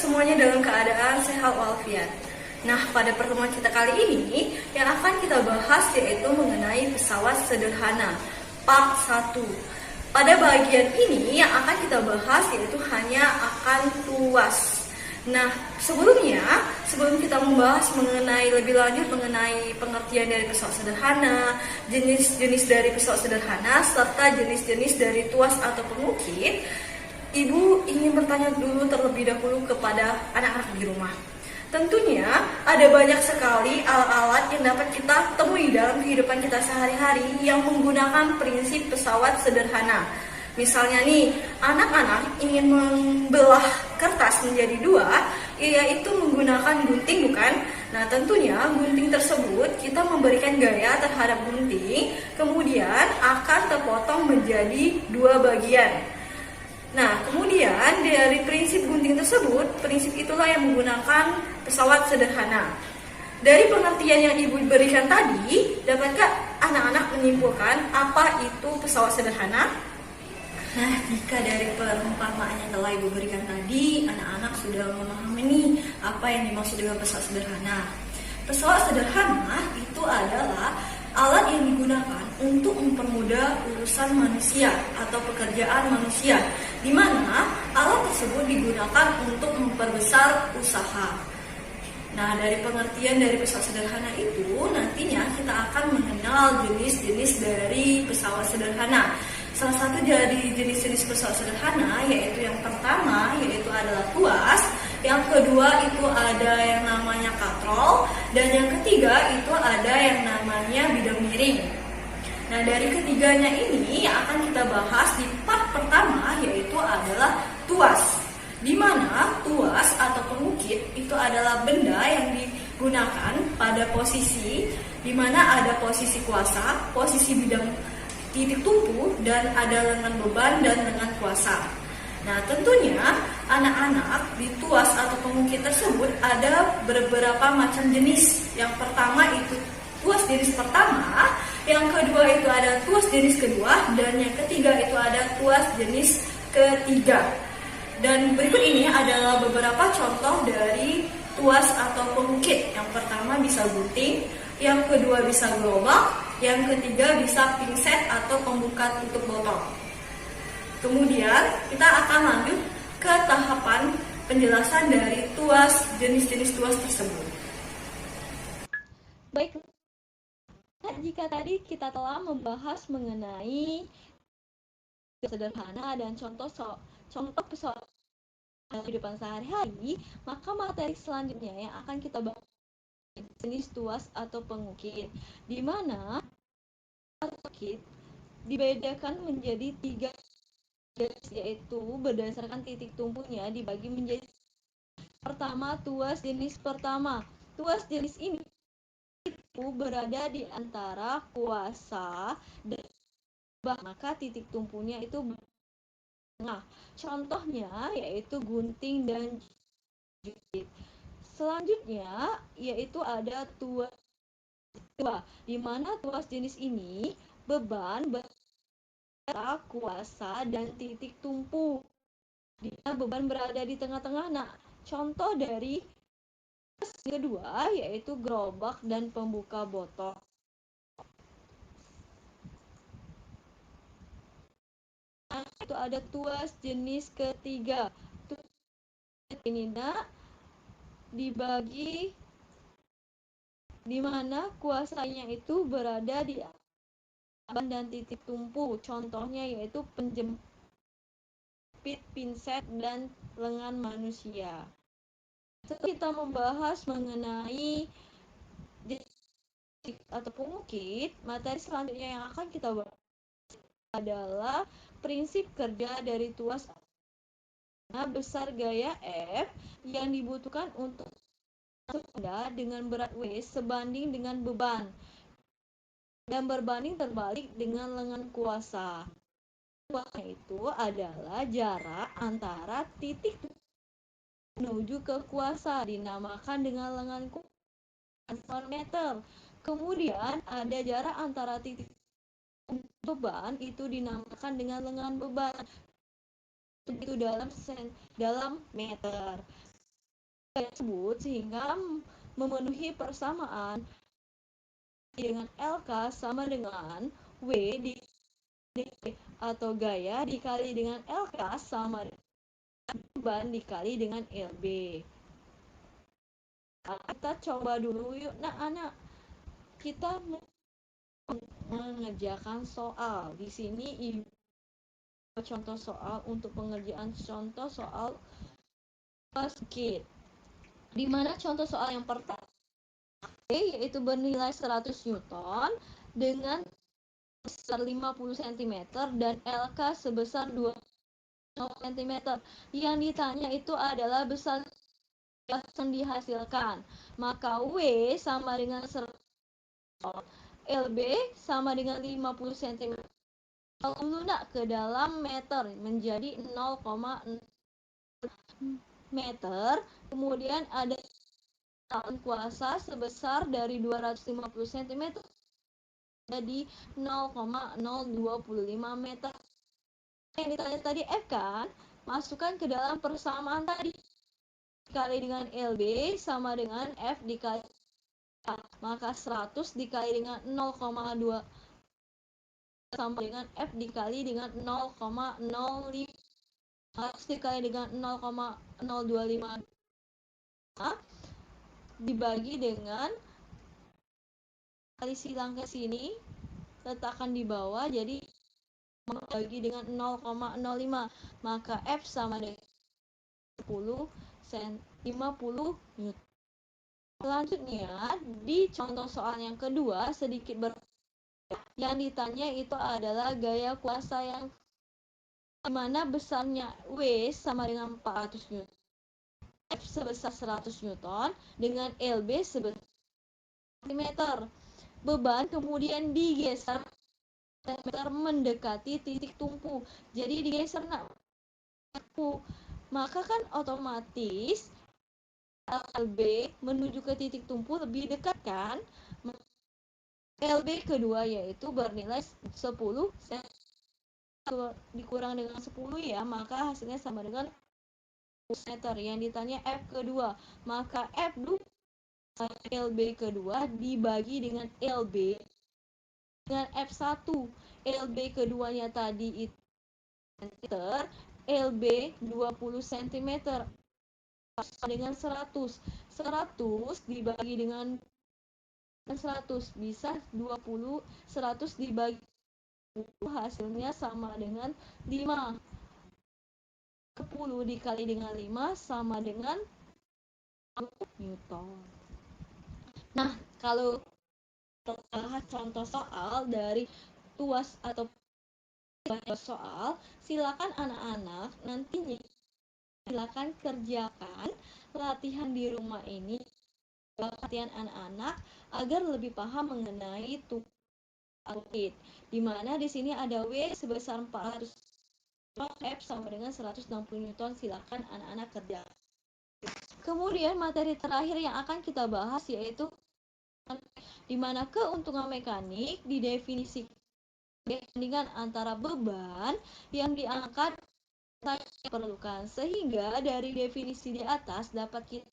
semuanya dalam keadaan sehat walafiat. Nah, pada pertemuan kita kali ini yang akan kita bahas yaitu mengenai pesawat sederhana part 1. Pada bagian ini yang akan kita bahas yaitu hanya akan tuas. Nah, sebelum kita membahas mengenai lebih lanjut mengenai pengertian dari pesawat sederhana, jenis-jenis dari pesawat sederhana, serta jenis-jenis dari tuas atau pengukit, Ibu ingin bertanya dulu terlebih dahulu kepada anak-anak di rumah. Tentunya ada banyak sekali alat-alat yang dapat kita temui dalam kehidupan kita sehari-hari yang menggunakan prinsip pesawat sederhana. Misalnya nih, anak-anak ingin membelah kertas menjadi dua, yaitu menggunakan gunting, bukan? Nah, tentunya gunting tersebut kita memberikan gaya terhadap gunting, kemudian akan terpotong menjadi dua bagian. Nah, kemudian dari prinsip gunting tersebut, prinsip itulah yang menggunakan pesawat sederhana. Dari pengertian yang Ibu berikan tadi, dapatkah anak-anak menyimpulkan apa itu pesawat sederhana? Nah, jika dari perumpamaan yang telah Ibu berikan tadi, anak-anak sudah memahami nih apa yang dimaksud dengan pesawat sederhana. Pesawat sederhana itu adalah alat yang digunakan untuk mempermudah urusan manusia atau pekerjaan manusia, di mana alat tersebut digunakan untuk memperbesar usaha. Nah, dari pengertian dari pesawat sederhana itu, nantinya kita akan mengenal jenis-jenis dari pesawat sederhana. Salah satu dari jenis-jenis pesawat sederhana yaitu yang pertama yaitu adalah tuas, yang kedua itu ada yang namanya katrol, dan yang ketiga itu ada yang namanya bidang miring. Nah, dari ketiganya ini yang akan kita bahas di part pertama yaitu adalah tuas, di mana tuas atau pengukit itu adalah benda yang digunakan pada posisi di mana ada posisi kuasa, posisi bidang titik tumpu, dan ada lengan beban dan lengan kuasa. Nah, tentunya anak-anak di tuas atau pengukit tersebut ada beberapa macam jenis. Yang pertama itu tuas jenis pertama, yang kedua itu ada tuas jenis kedua, dan yang ketiga itu ada tuas jenis ketiga. Dan berikut ini adalah beberapa contoh dari tuas atau pengukit. Yang pertama bisa gunting, yang kedua bisa gerobak, yang ketiga bisa pinset atau pembuka tutup botol. Kemudian kita akan lanjut ke tahapan penjelasan dari tuas, jenis-jenis tuas tersebut. Baik, jika tadi kita telah membahas mengenai sederhana dan contoh pesawat kehidupan sehari-hari, maka materi selanjutnya yang akan kita bahas jenis tuas atau pengukit, di mana pengukit dibedakan menjadi 3 jenis, yaitu berdasarkan titik tumpunya dibagi menjadi pertama tuas jenis pertama. Tuas jenis ini itu berada di antara kuasa dan maka titik tumpunya itu nah, contohnya yaitu gunting dan jepit. Selanjutnya yaitu ada tuas di mana tuas jenis ini beban kuasa dan titik tumpu, di mana beban berada di tengah-tengah. Nah, contoh dari kedua yaitu gerobak dan pembuka botol. Nah, itu ada tuas jenis ketiga. Tuas ini dibagi di mana kuasanya itu berada di dan titik tumpu. Contohnya yaitu penjepit, pinset, dan lengan manusia. Setelah kita membahas mengenai atau pengukit, materi selanjutnya yang akan kita bahas adalah prinsip kerja dari tuas besar gaya F yang dibutuhkan untuk benda dengan berat W sebanding dengan beban dan berbanding terbalik dengan lengan kuasa. Kuasa itu adalah jarak antara titik menuju ke kuasa, dinamakan dengan lengan kuasa meter. Kemudian ada jarak antara titik beban itu dinamakan dengan lengan beban, itu dalam meter. tersebut sehingga memenuhi persamaan dengan LK sama dengan W di atau gaya dikali dengan LK sama dengan beban dikali dengan LB. Kita coba dulu yuk anak-anak. Kita mengerjakan soal. Di sini ibu contoh soal untuk pengerjaan contoh soal basket. Di mana contoh soal yang pertama yaitu bernilai 100 Newton dengan besar 50 cm dan LK sebesar 2 cm. Yang ditanya itu adalah besar yang dihasilkan. Maka W sama dengan 100, LB sama dengan 50 cm. Kalau lunak ke dalam meter menjadi 0,0 meter. Kemudian ada kuasa sebesar dari 250 cm jadi 0,025 meter. Yang ditanya tadi F kan, masukkan ke dalam persamaan tadi. Dikali dengan LB sama dengan F dikali A. Maka 100 dikali dengan 0,2 sama dengan F dikali dengan 0,05. 100 dikali dengan 0,025 dibagi dengan kali silang ke sini, letakkan di bawah, jadi bagi dengan 0,05, maka F sama dengan 50 Newton. Selanjutnya, di contoh soal yang kedua sedikit yang ditanya itu adalah gaya kuasa yang dimana besarnya W sama dengan 400 Newton, F sebesar 100 Newton dengan LB sebesar cm. Beban kemudian digeser mendekati titik tumpu. Jadi digeser maka kan otomatis LB menuju ke titik tumpu lebih dekat kan. LB kedua yaitu bernilai 10 dikurang dengan 10 ya, maka hasilnya sama dengan meter. Yang ditanya F kedua, maka F LB kedua dibagi dengan LB dengan F1. LB keduanya tadi itu meter, LB 20 cm dengan 100 dibagi dengan 100 bisa 20, 100 dibagi 20 hasilnya sama dengan 5. 10 dikali dengan 5 sama dengan Newton. Nah, kalau bahas contoh soal dari tuas atau soal, silakan anak-anak nantinya silakan kerjakan latihan di rumah ini, latihan anak-anak agar lebih paham mengenai tugas, di mana di sini ada W sebesar 400 F sama dengan 160 Newton. Silakan anak-anak kerjakan. Kemudian materi terakhir yang akan kita bahas yaitu di mana keuntungan mekanik didefinisikan perbandingan antara beban yang diangkat dan diperlukan. Sehingga dari definisi di atas dapat kita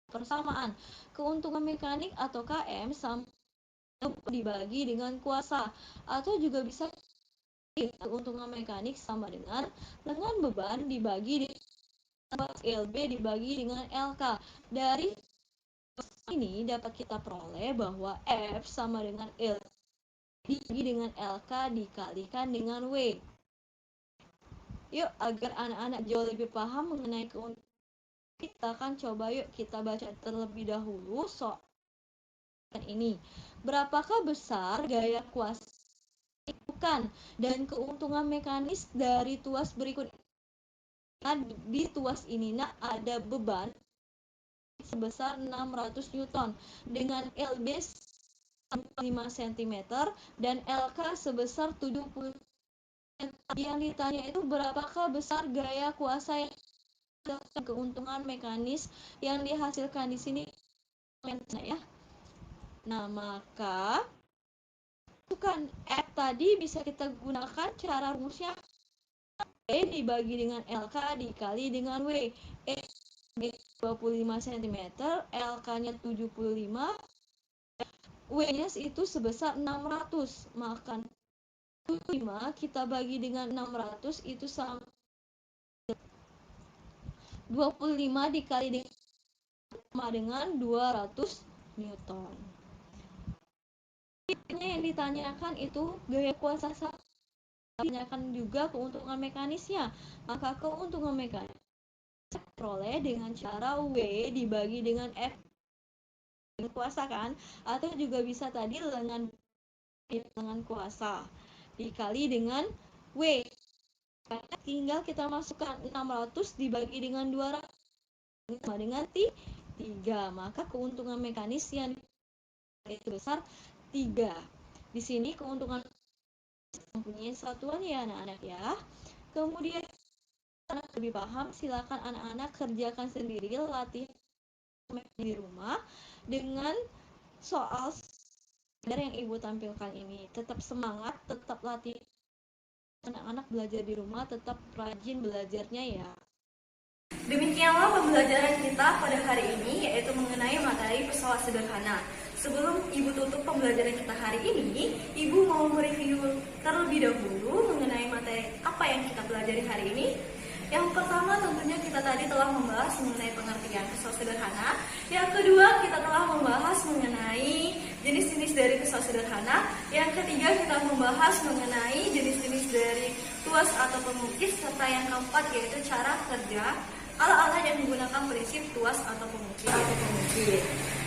persamaan keuntungan mekanik atau KM sama dibagi dengan kuasa, atau juga bisa keuntungan mekanik sama dengan beban dibagi LB dibagi dengan LK. Dari ini dapat kita peroleh bahwa F sama dengan L dibagi dengan LK dikalikan dengan W. Yuk, agar anak-anak jauh lebih paham mengenai keuntungan, kita akan coba yuk kita baca terlebih dahulu soal ini. Berapakah besar gaya kuasa dan keuntungan mekanis dari tuas berikut? Di tuas ini ada beban sebesar 600 Newton dengan LB 5 cm dan LK sebesar 70. Yang ditanya itu berapakah besar gaya kuasa yang keuntungan mekanis yang dihasilkan di sini ya. Nah, maka bukan F tadi bisa kita gunakan cara rumusnya E dibagi dengan LK dikali dengan W. E 25 cm, LK-nya 75, W-nya itu sebesar 600. Maka 75 kita bagi dengan 600 itu sama 25 dikali dengan 200 Newton. Yang ditanyakan itu gaya kuasa satu. Ditanyakan juga keuntungan mekanisnya. Maka keuntungan mekanis peroleh dengan cara W dibagi dengan F kuasa kan, atau juga bisa tadi dengan kuasa dikali dengan W. Tinggal kita masukkan 600 dibagi dengan 200 sama dengan 3. Maka keuntungan mekanis yang itu besar 3. Di sini keuntungan mempunyai satuan ya anak-anak ya. Kemudian anak lebih paham, silakan anak-anak kerjakan sendiri latihan di rumah dengan soal yang ibu tampilkan ini. Tetap semangat, tetap latih anak-anak belajar di rumah, tetap rajin belajarnya ya. Demikianlah pembelajaran kita pada hari ini, yaitu mengenai materi pesawat sederhana. Sebelum Ibu tutup pembelajaran kita hari ini, Ibu mau mereview terlebih dahulu mengenai materi apa yang kita pelajari hari ini. Yang pertama tentunya kita tadi telah membahas mengenai pengertian pesawat sederhana. Yang kedua kita telah membahas mengenai jenis-jenis dari pesawat sederhana. Yang ketiga kita membahas mengenai jenis-jenis dari tuas atau pemukis. Serta yang keempat yaitu cara kerja alat-alat yang menggunakan prinsip tuas atau pemukis.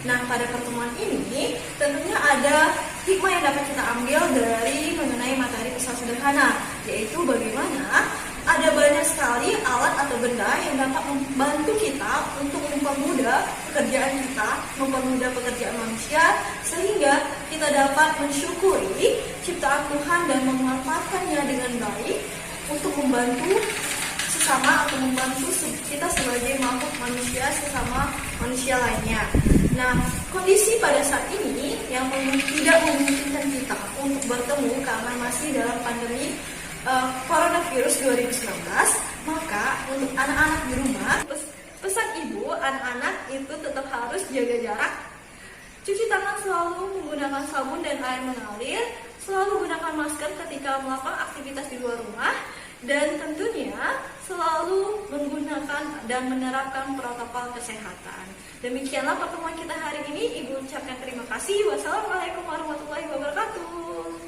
Nah, pada pertemuan ini tentunya ada hikmah yang dapat kita ambil dari mengenai materi pesawat sederhana, yaitu bagaimana ada banyak sekali alat atau benda yang dapat membantu kita untuk mempermudah pekerjaan kita, mempermudah pekerjaan manusia, sehingga kita dapat mensyukuri ciptaan Tuhan dan memanfaatkannya dengan baik untuk membantu sesama atau membantu kita sebagai makhluk manusia sesama manusia lainnya. Nah, kondisi pada saat ini yang tidak memungkinkan kita untuk bertemu karena masih dalam pandemi coronavirus 2019, maka untuk anak-anak di rumah, pesan ibu, anak-anak itu tetap harus jaga jarak, cuci tangan selalu menggunakan sabun dan air mengalir, selalu gunakan masker ketika melakukan aktivitas di luar rumah, dan tentunya selalu menggunakan dan menerapkan protokol kesehatan. Demikianlah pertemuan kita hari ini. Ibu ucapkan terima kasih. Wassalamualaikum warahmatullahi wabarakatuh.